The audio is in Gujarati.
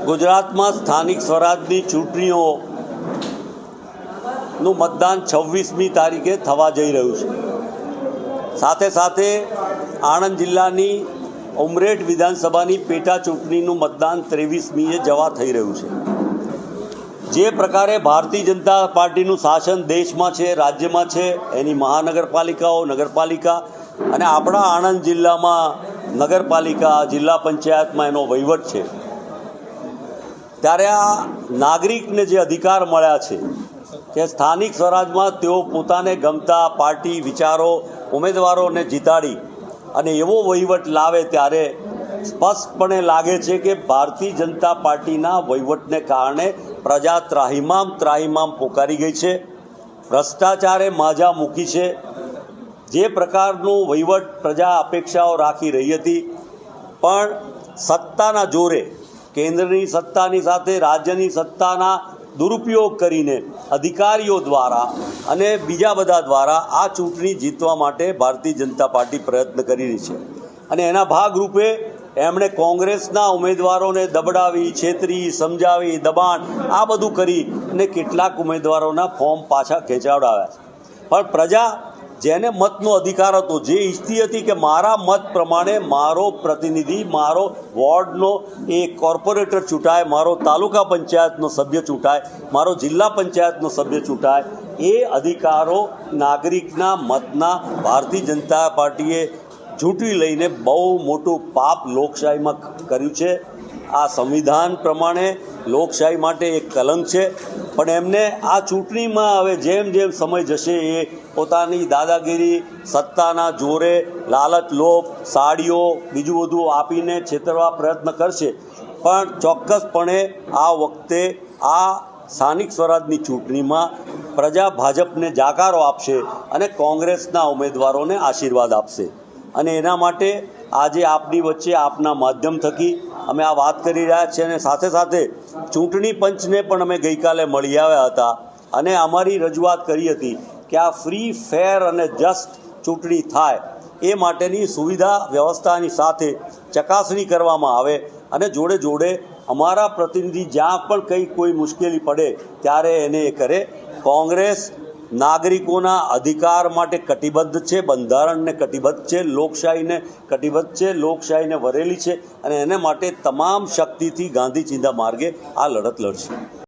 ગુજરાતમાં સ્થાનિક સ્વરાજની ચૂંટણીઓનું મતદાન 26મી તારીખે થવા જઈ રહ્યું છે। સાથે સાથે આણંદ જિલ્લાની ઉમરેઠ વિધાનસભાની પેટા ચૂંટણીનું મતદાન 23મીએ જવા થઈ રહ્યું છે। જે પ્રકારે ભારતીય જનતા પાર્ટીનું શાસન દેશમાં છે, રાજ્યમાં છે, એની મહાનગરપાલિકાઓ, નગરપાલિકા અને આપણા આણંદ જિલ્લામાં નગરપાલિકા, જિલ્લા પંચાયતમાં એનો વહીવટ છે, ત્યારે આ નાગરિકને જે અધિકાર મળ્યા છે કે સ્થાનિક સ્વરાજમાં તેઓ પોતાને ગમતા પાર્ટી, વિચારો, ઉમેદવારોને જીતાડી અને એવો વહીવટ લાવે, ત્યારે સ્પષ્ટપણે લાગે છે કે ભારતીય જનતા પાર્ટીના વહીવટને કારણે પ્રજા ત્રાહિમામ પોકારી ગઈ છે, ભ્રષ્ટાચારે માજા મૂકી છે। જે પ્રકારનું વહીવટ પ્રજા અપેક્ષાઓ રાખી રહી હતી, પણ સત્તાના જોરે, કેન્દ્રની સત્તાની સાથે રાજ્યની સત્તાના દુરુપયોગ કરીને અધિકારીઓ દ્વારા અને બીજા બધા દ્વારા આ ચૂંટણી જીતવા માટે ભારતીય જનતા પાર્ટી પ્રયત્ન કરી રહી છે। અને એના ભાગરૂપે એમણે કોંગ્રેસના ઉમેદવારોને દબડાવી, છેતરી, સમજાવી, દબાણ આ બધું કરી અને કેટલાક ઉમેદવારોના ફોર્મ પાછા ખેંચાવડાવ્યા છે। પણ પ્રજા જેને મતનો અધિકાર હતો, જે ઈચ્છતી હતી કે મારા મત પ્રમાણે મારો પ્રતિનિધિ, મારો વોર્ડનો એ કોર્પોરેટર ચૂંટાય, મારો તાલુકા પંચાયતનો સભ્ય ચૂંટાય, મારો જિલ્લા પંચાયતનો સભ્ય ચૂંટાય, એ અધિકારો નાગરિકના મતના ભારતીય જનતા પાર્ટીએ ઝૂંટવી લઈને બહુ મોટું પાપ લોકશાહીમાં કર્યું છે। આ સંવિધાન પ્રમાણે લોકશાહી માટે એક કલંક છે। પણ એમને આ ચૂંટણીમાં હવે જેમ જેમ સમય જશે એ પોતાની દાદાગીરી, સત્તાના જોરે, લાલચ, લોભ, સાડીઓ, બીજું બધું આપીને છેતરવા પ્રયત્ન કરશે। પણ ચોક્કસપણે આ વખતે આ સ્થાનિક સ્વરાજની ચૂંટણીમાં પ્રજા ભાજપને જાકારો આપશે અને કોંગ્રેસના ઉમેદવારોને આશીર્વાદ આપશે। અને એના માટે આજે આપની વચ્ચે આપના માધ્યમ થકી અમે આ વાત કરી રહ્યા છીએ। અને સાથે સાથે ચૂંટણી પંચને પણ અમે ગઈકાલે મળી આવ્યા હતા અને અમારી રજૂઆત કરી હતી કે આ ફ્રી, ફેર અને જસ્ટ ચૂંટણી થાય એ માટેની સુવિધા વ્યવસ્થાની સાથે ચકાસણી કરવામાં આવે અને જોડે જોડે અમારા પ્રતિનિધિ જ્યાં પણ કોઈ મુશ્કેલી પડે ત્યારે એને એ કરે। કોંગ્રેસ નાગરિકોના અધિકાર માટે કટિબદ્ધ છે, બંધારણને કટિબદ્ધ છે, લોકશાહીને કટિબદ્ધ છે, લોકશાહીને વરેલી છે અને એને માટે તમામ શક્તિથી ગાંધી ચિંધા માર્ગે આ લડત લડશે।